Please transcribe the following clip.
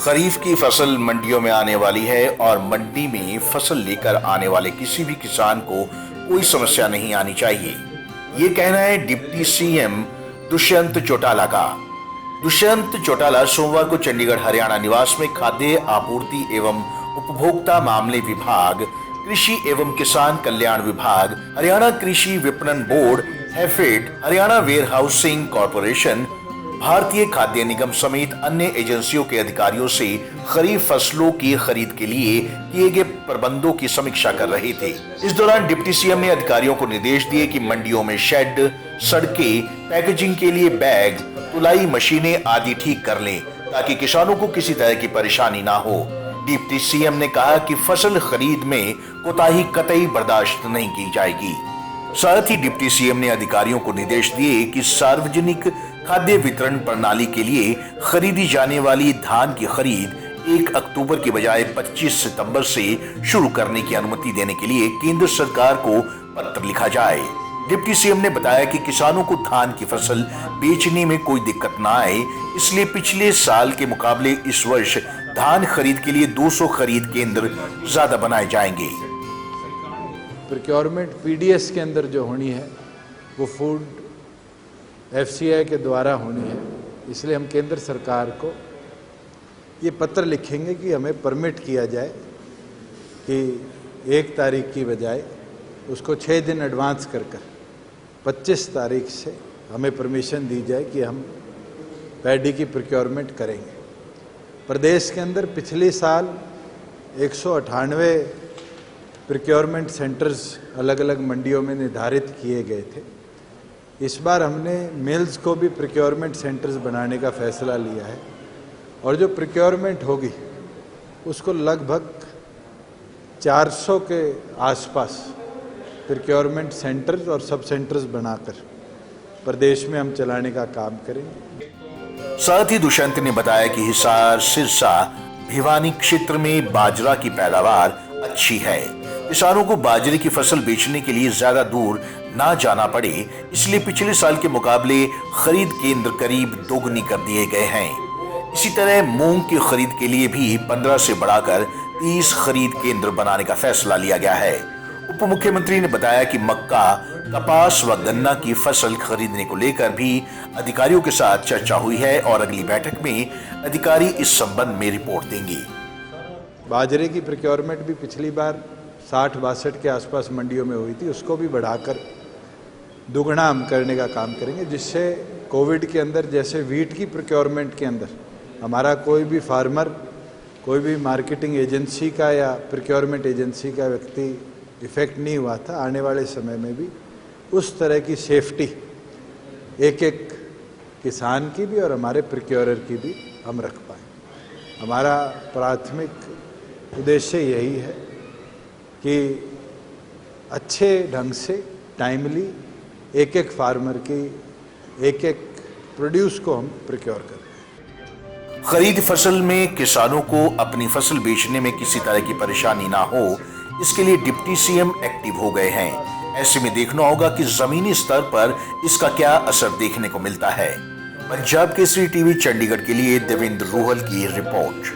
खरीफ की फसल मंडियों में आने वाली है और मंडी में फसल लेकर आने वाले किसी भी किसान को कोई समस्या नहीं आनी चाहिए। ये कहना है डिप्टी सीएम दुष्यंत चौटाला का। दुष्यंत चौटाला सोमवार को चंडीगढ़ हरियाणा निवास में खाद्य आपूर्ति एवं उपभोक्ता मामले विभाग, कृषि एवं किसान कल्याण विभाग, हरियाणा कृषि विपणन board, HAFED, Haryana warehousing corporation, भारतीय खाद्य निगम समेत अन्य एजेंसियों के अधिकारियों से खरीफ फसलों की खरीद के लिए किए गए प्रबंधों की समीक्षा कर रहे थे। इस दौरान डिप्टी सीएम ने अधिकारियों को निर्देश दिए कि मंडियों में शेड, सड़कें, पैकेजिंग के लिए बैग, तुलाई मशीनें आदि ठीक कर लें ताकि किसानों को किसी तरह की परेशानी ना हो। डिप्टी सीएम ने कहा कि फसल खरीद में कोताही कतई बर्दाश्त नहीं की जाएगी। साथ ही डिप्टी सीएम ने अधिकारियों को निर्देश दिए कि सार्वजनिक खाद्य वितरण प्रणाली के लिए खरीदी जाने वाली धान की खरीद 1 अक्टूबर की बजाय 25 सितंबर से शुरू करने की अनुमति देने के लिए केंद्र सरकार को पत्र लिखा जाए। डिप्टी सीएम ने बताया कि किसानों को धान की फसल बेचने में कोई दिक्कत न आए, इसलिए पिछले साल के मुकाबले इस वर्ष धान खरीद के लिए 200 खरीद केंद्र ज्यादा बनाए जाएंगे। प्रोक्योरमेंट पीडीएस के अंदर जो होनी है वो फूड एफसीआई के द्वारा होनी है, इसलिए हम केंद्र सरकार को ये पत्र लिखेंगे कि हमें परमिट किया जाए कि 1 तारीख की बजाय उसको 6 दिन एडवांस कर 25 तारीख से हमें परमिशन दी जाए कि हम पैडी की प्रोक्योरमेंट करेंगे। प्रदेश के अंदर पिछले साल 198 प्रोक्योरमेंट सेंटर्स अलग अलग मंडियों में निर्धारित किए गए थे। इस बार हमने मिल्स को भी प्रोक्योरमेंट सेंटर्स बनाने का फैसला लिया है और जो प्रोक्योरमेंट होगी उसको लगभग 400 के आसपास प्रोक्योरमेंट सेंटर्स और सब सेंटर्स बनाकर प्रदेश में हम चलाने का काम करेंगे। साथ ही दुष्यंत ने बताया कि हिसार, सिरसा, भिवानी क्षेत्र में बाजरा की पैदावार अच्छी है। किसानों को बाजरे की फसल बेचने के लिए ज्यादा दूर ना जाना पड़े, इसलिए पिछले साल के मुकाबले खरीद केंद्र करीब दोगुनी कर दिए गए हैं। इसी तरह मूंग की खरीद के लिए भी 15 से बढ़ाकर 30 खरीद केंद्र बनाने का फैसला लिया गया है। उप मुख्यमंत्री ने बताया कि मक्का, कपास व गन्ना की फसल खरीदने को लेकर भी अधिकारियों के साथ चर्चा हुई है और अगली बैठक में अधिकारी इस संबंध में रिपोर्ट देंगे। बाजरे की प्रोक्योरमेंट भी पिछली बार 60-62 के आसपास मंडियों में हुई थी, उसको भी बढ़ाकर दुगना हम करने का काम करेंगे, जिससे कोविड के अंदर जैसे वीट की प्रोक्योरमेंट के अंदर हमारा कोई भी फार्मर, कोई भी मार्केटिंग एजेंसी का या प्रोक्योरमेंट एजेंसी का व्यक्ति इफेक्ट नहीं हुआ था, आने वाले समय में भी उस तरह की सेफ्टी एक एक किसान की भी और हमारे प्रोक्योरर की भी हम रख पाएँ। हमारा प्राथमिक उद्देश्य यही है कि अच्छे ढंग से टाइमली एक एक फार्मर की एक एक प्रोड्यूस को हम प्रोक्योर करें। खरीद फसल में किसानों को अपनी फसल बेचने में किसी तरह की परेशानी ना हो, इसके लिए डिप्टी सीएम एक्टिव हो गए हैं। ऐसे में देखना होगा कि जमीनी स्तर पर इसका क्या असर देखने को मिलता है। पंजाब केसरी टीवी चंडीगढ़ के लिए देवेंद्र रोहल की रिपोर्ट।